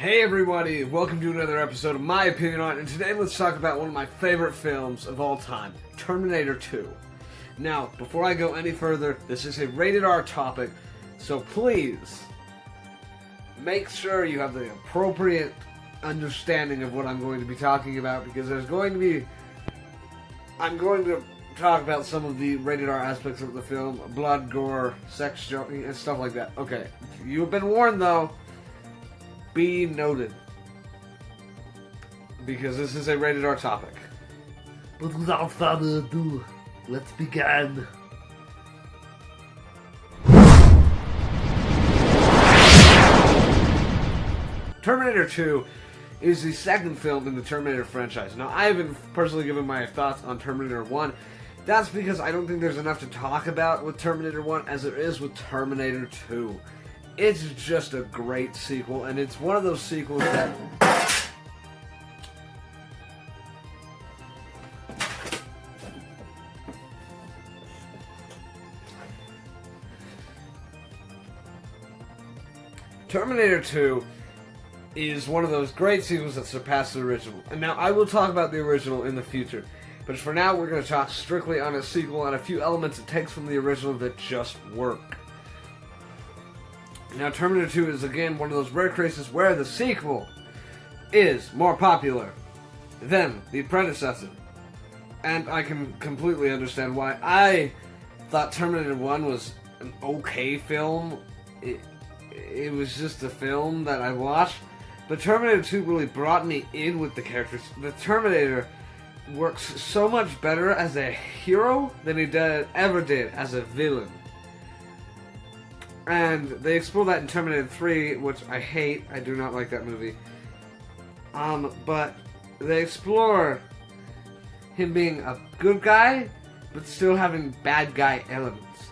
Hey everybody, welcome to another episode of My Opinion on It, and today let's talk about one of my favorite films of all time, Terminator 2. Now, before I go any further, this is a rated R topic, so please make sure you have the appropriate understanding of what I'm going to be talking about, because I'm going to talk about some of the rated R aspects of the film, blood, gore, sex joking, and stuff like that. Okay, you've been warned though. Be noted, because this is a rated R topic. But without further ado, let's begin. Terminator 2 is the second film in the Terminator franchise. Now, I haven't personally given my thoughts on Terminator 1. That's because I don't think there's enough to talk about with Terminator 1 as there is with Terminator 2. It's just a great sequel, and it's one of those sequels that... Terminator 2 is one of those great sequels that surpass the original. And now, I will talk about the original in the future. But for now, we're going to talk strictly on a sequel and a few elements it takes from the original that just work. Now, Terminator 2 is again one of those rare cases where the sequel is more popular than the predecessor. And I can completely understand why. I thought Terminator 1 was an okay film. It was just a film that I watched. But Terminator 2 really brought me in with the characters. The Terminator works so much better as a hero than he ever did as a villain. And they explore that in Terminator 3, which I hate. I do not like that movie. But they explore him being a good guy, but still having bad guy elements.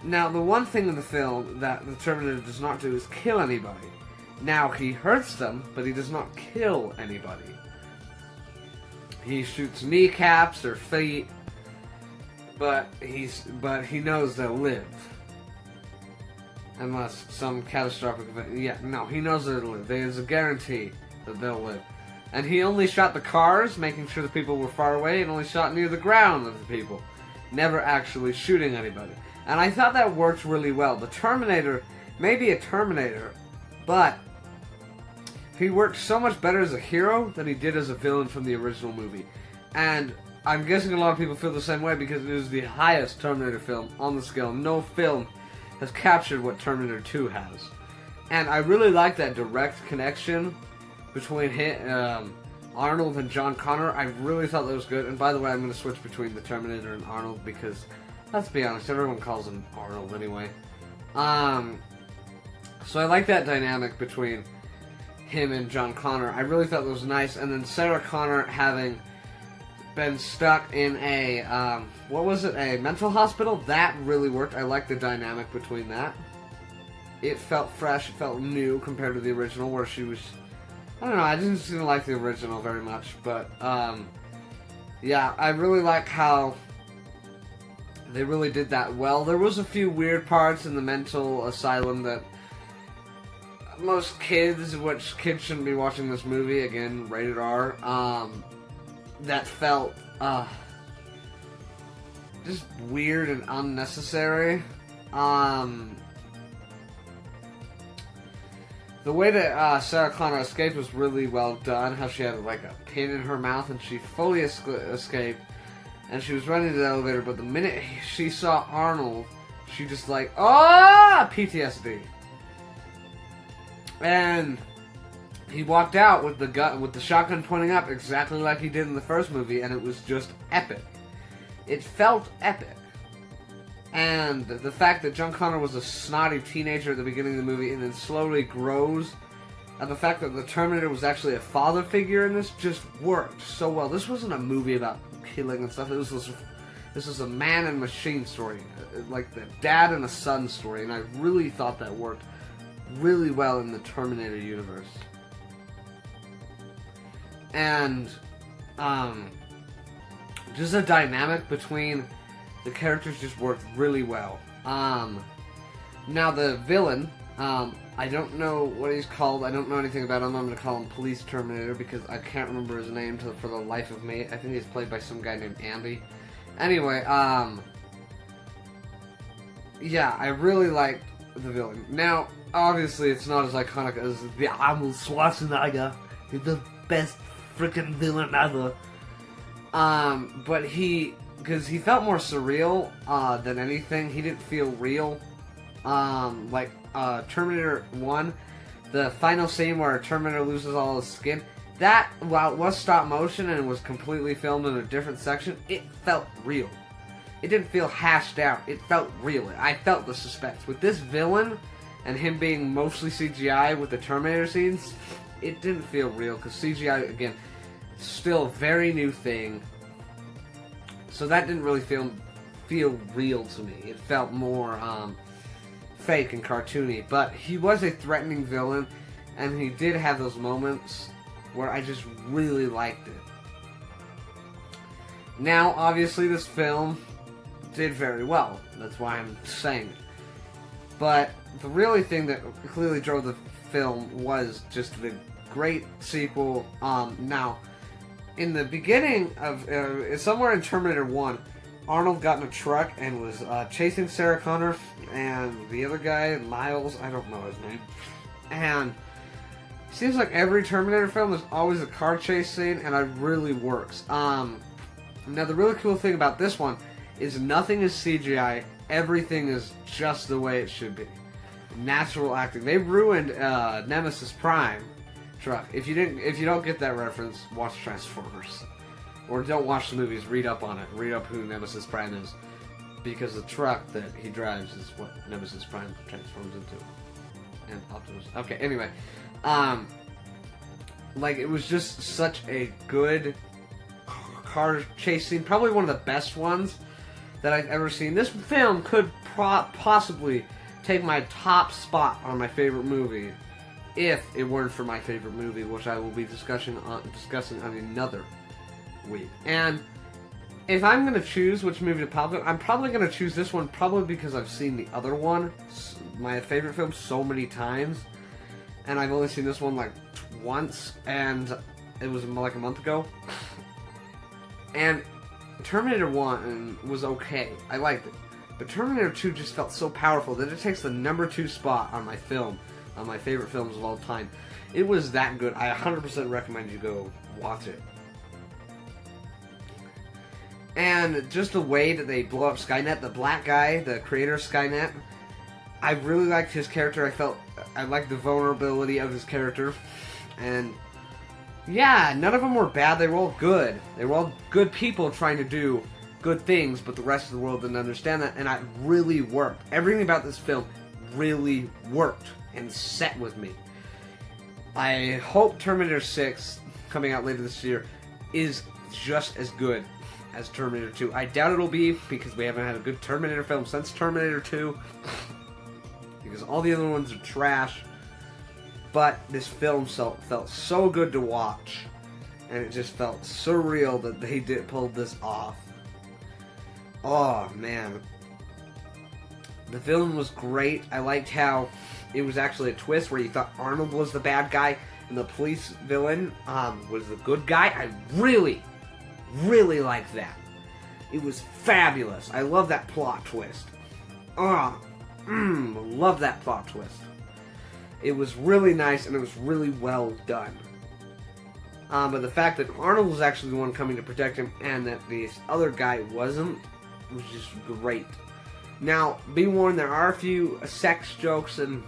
Now, the one thing in the film that the Terminator does not do is kill anybody. Now, he hurts them, but he does not kill anybody. He shoots kneecaps or feet, but he knows they'll live. Unless some catastrophic event. Yeah, no, he knows they'll live. There's a guarantee that they'll live. And he only shot the cars, making sure the people were far away, and only shot near the ground of the people. Never actually shooting anybody. And I thought that worked really well. The Terminator may be a Terminator, but he worked so much better as a hero than he did as a villain from the original movie. And I'm guessing a lot of people feel the same way because it is the highest Terminator film on the scale. No film has captured what Terminator 2 has. And I really like that direct connection between Arnold and John Connor. I really thought that was good. And by the way, I'm going to switch between the Terminator and Arnold because, let's be honest, everyone calls him Arnold anyway. So I like that dynamic between him and John Connor. I really thought that was nice. And then Sarah Connor having been stuck in a, a mental hospital. That really worked. I liked the dynamic between that. It felt fresh, it felt new compared to the original where she was, I don't know, I didn't like the original very much, but, yeah, I really like how they really did that well. There was a few weird parts in the mental asylum that most kids, which kids shouldn't be watching this movie, again, rated R, that felt, just weird and unnecessary. The way that Sarah Connor escaped was really well done. How she had like a pin in her mouth and she fully escaped. And she was running to the elevator, but the minute she saw Arnold, she just like, PTSD. And he walked out with the shotgun pointing up, exactly like he did in the first movie, and it was just epic. It felt epic. And the fact that John Connor was a snotty teenager at the beginning of the movie and then slowly grows, and the fact that the Terminator was actually a father figure in this just worked so well. This wasn't a movie about killing and stuff. This was a man and machine story, like the dad and a son story, and I really thought that worked really well in the Terminator universe. And just the dynamic between the characters just worked really well. Now the villain, I don't know what he's called. I don't know anything about him. I'm going to call him Police Terminator because I can't remember his name for the life of me. I think he's played by some guy named Andy. Anyway, yeah, I really liked the villain. Now, obviously, it's not as iconic as the Arnold Schwarzenegger. He's the best freaking villain ever. but because he felt more surreal than anything. He didn't feel real. Like Terminator 1, the final scene where Terminator loses all his skin, that, while it was stop motion and was completely filmed in a different section, it felt real. It didn't feel hashed out. It felt real. I felt the suspense. With this villain and him being mostly CGI with the Terminator scenes, it didn't feel real because CGI, again, still a very new thing. So that didn't really feel real to me. It felt more fake and cartoony. But he was a threatening villain, and he did have those moments where I just really liked it. Now, obviously, this film did very well. That's why I'm saying it. But the really thing that clearly drove the film was just the great sequel. Now, in the beginning of somewhere in Terminator 1, Arnold got in a truck and was chasing Sarah Connor and the other guy, Miles, I don't know his name. And it seems like every Terminator film there's always a car chase scene, and it really works. Now, the really cool thing about this one is nothing is CGI. Everything is just the way it should be. Natural acting. They ruined Nemesis Prime truck. If you don't get that reference, watch Transformers, or don't watch the movies. Read up on it. Read up who Nemesis Prime is, because the truck that he drives is what Nemesis Prime transforms into. And Optimus. Okay. Anyway, like, it was just such a good car chase scene. Probably one of the best ones that I've ever seen. This film could possibly take my top spot on my favorite movie if it weren't for my favorite movie, which I will be discussing on another week. And if I'm going to choose which movie to pop up, I'm probably going to choose this one, probably because I've seen the other one, my favorite film, so many times. And I've only seen this one like once, and it was like a month ago. And Terminator 1 was okay. I liked it. But Terminator 2 just felt so powerful that it takes the #2 spot on my favorite films of all time. It was that good. I 100% recommend you go watch it. And just the way that they blow up Skynet, the black guy, the creator of Skynet, I really liked his character. I liked the vulnerability of his character. And yeah, none of them were bad. They were all good. They were all good people trying to do good things, but the rest of the world didn't understand that, and it really worked. Everything about this film really worked and set with me. I hope Terminator 6, coming out later this year, is just as good as Terminator 2. I doubt it'll be, because we haven't had a good Terminator film since Terminator 2, because all the other ones are trash. But this film felt so good to watch, and it just felt surreal that they pulled this off. Oh, man. The film was great. I liked how it was actually a twist where you thought Arnold was the bad guy and the police villain was the good guy. I really, really liked that. It was fabulous. I love that plot twist. Love that plot twist. It was really nice, and it was really well done. But the fact that Arnold was actually the one coming to protect him, and that this other guy wasn't, was just great. Now, be warned, there are a few sex jokes, and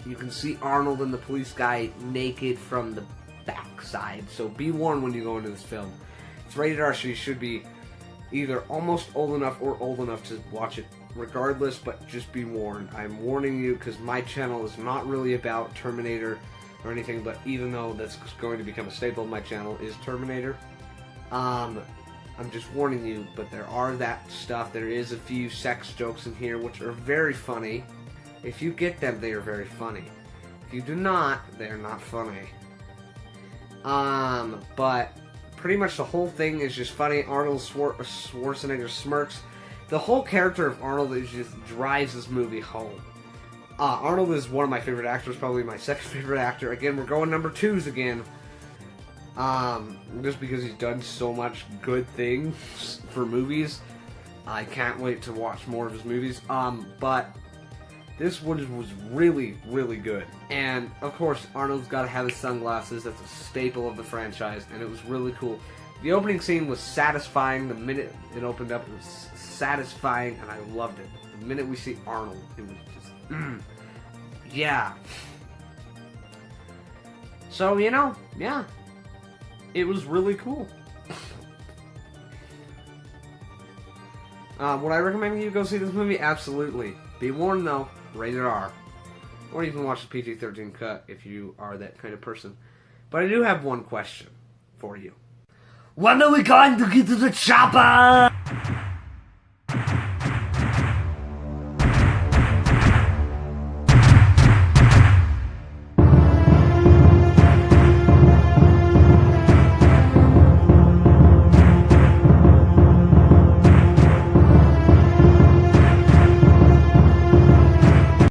you can see Arnold and the police guy naked from the backside. So be warned when you go into this film. It's rated R, so you should be either almost old enough or old enough to watch it regardless, but just be warned. I'm warning you, because my channel is not really about Terminator or anything, but even though that's going to become a staple of my channel is Terminator, I'm just warning you. But there are that stuff. There is a few sex jokes in here which are very funny. If you get them, they are very funny. If you do not, they are not funny. But pretty much the whole thing is just funny. Arnold Schwarzenegger smirks. The whole character of Arnold just drives this movie home. Arnold is one of my favorite actors, probably my second favorite actor. Again, we're going number 2s again. Just because he's done so much good things for movies. I can't wait to watch more of his movies. But this one was really, really good. And, of course, Arnold's got to have his sunglasses. That's a staple of the franchise, and it was really cool. The opening scene was satisfying. The minute it opened up, it was satisfying, and I loved it. The minute we see Arnold, it was just, yeah. So, you know, yeah. It was really cool. Would I recommend you go see this movie? Absolutely. Be warned though, rated R. Or you can watch the PG-13 cut if you are that kind of person. But I do have one question for you. When are we going to get to the chopper?